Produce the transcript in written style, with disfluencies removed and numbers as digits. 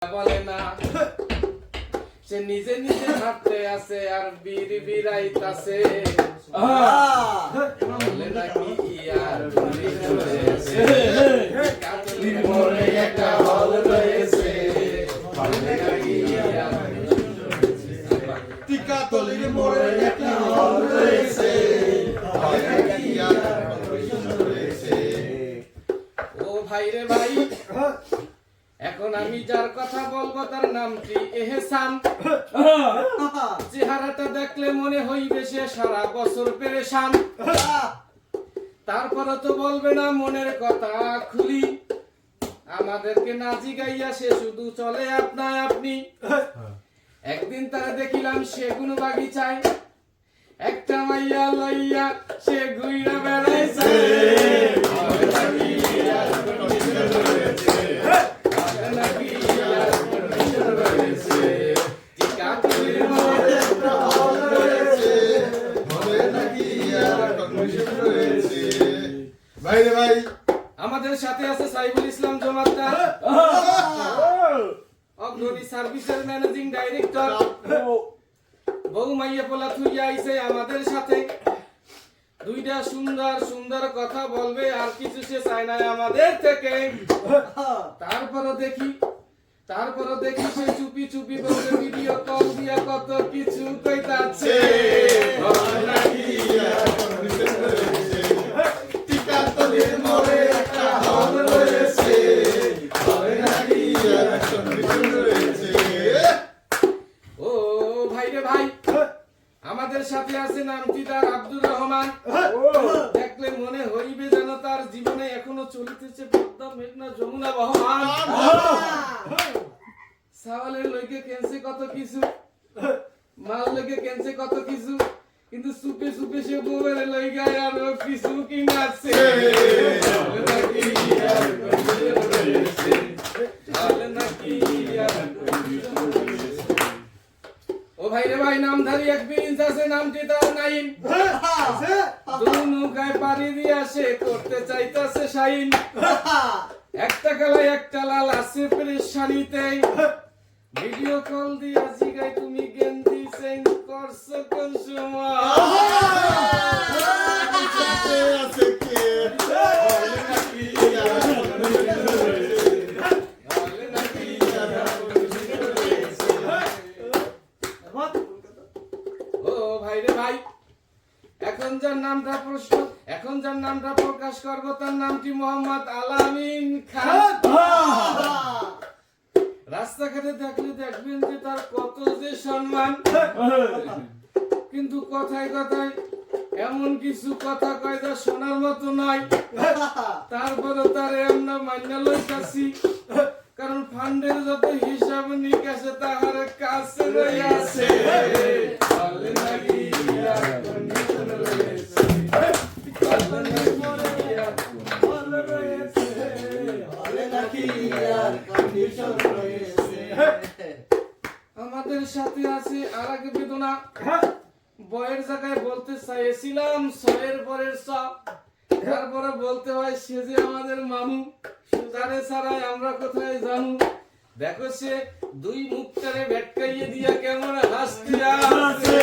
বলে না সে নিজে নিজে হাঁটতে আছে আর বীর বিরাইতাছে বলে নাকি আর কাতলির মোড়ে একটা হল রয়েছে বলে নাকি কাতলির মোড়ে একটা হল রয়েছে বলে নাকি ও ভাই রে ভাই এখন আমি যার কথা বলবো তার নামটি এহসান চেহারাটা দেখলে মনে হইবে সে সারা বছর পেরেশান তারপরে তো বলবে না মনের কথা খুলি আমাদেরকে না জিগাইয়া সে শুধু চলে আপনায় আপনি একদিন তারা দেখিলাম সেগুন বাগিচায় একটা মাইয়া লইয়া সে ঘুইরা বেড়াইছে আমাদের সাথে আছে সাইফুল ইসলাম জমাদ্দার অগ্রণী সার্ভিসের ম্যানেজিং ডাইরেক্টর বউ মাইয়া পোলা থুইয়া আইছে আমাদের সাথে দুইটা সুন্দর সুন্দর কথা বলবে আর কিছু সে চায় না আমাদের থেকে তারপরও দেখি সে চুপি চুপি বলবে ভিডিও কল দিয়া কত কিছু কইতাছে কাতলির মোড়ে একটা হল রয়েছে বলে নাকি ও ভাই রে ভাই আমাদের সাথে আছে নামটি তার আব্দুর রহমান দেখলে মনে হইবে যেন তার জীবনে এখনো চলিতেছে পদ্মা মেঘনা যমুনা বহমান সাওয়ালের লইকে কেনছে কত কিছু মাল লইকে কেনছে কত কিছু কিন্তু সুপে সুপে সে বউয়ের লইগা আর কিছু কিনাছে ও ভাই রে ভাই নামধারী এক প্রিন্স আছে নামটি তার নাইম নৌকায় পাড়ি দিয়া সে করতে চাইতাছে শাইন একটা কালাই একটা লাল আছে পরেশানিতে ভিডিও কল দিয়া জিগাই তুমি গেন্দি সেন্ড করছো কোন সময় আছে কে ও ভাই রে ভাই এখন যার নামটা প্রকাশ করব তার নামটি মোহাম্মদ আলামিন খান রাস্তাঘাটে দেখলে দেখবেন যে তার কত যে সম্মান কিন্তু কথায় কথায় এমন কিছু কথা কয় যা শোনার মতো নয় তারপরে তার আমরা মান্য লইতাছি কারণ ফান্ডের যত হিসাব নিকাশে তাহার কাছে রইয়াছে বলে নাকি আর কন্ডিশন রয়েছে আমাদের সাথে আছে আরেক বেদনা বয়ের জায়গায় বলতে চাইছিলাম ছয়ের পরের ছ তারপরে বলতে হয় সে যে আমাদের মামু তারে ছাড়াই আমরা কোথায় জানু দেখো সে দুই মুখটারে ভেটকাইয়ে দিয়া কেমন হাসতে আছে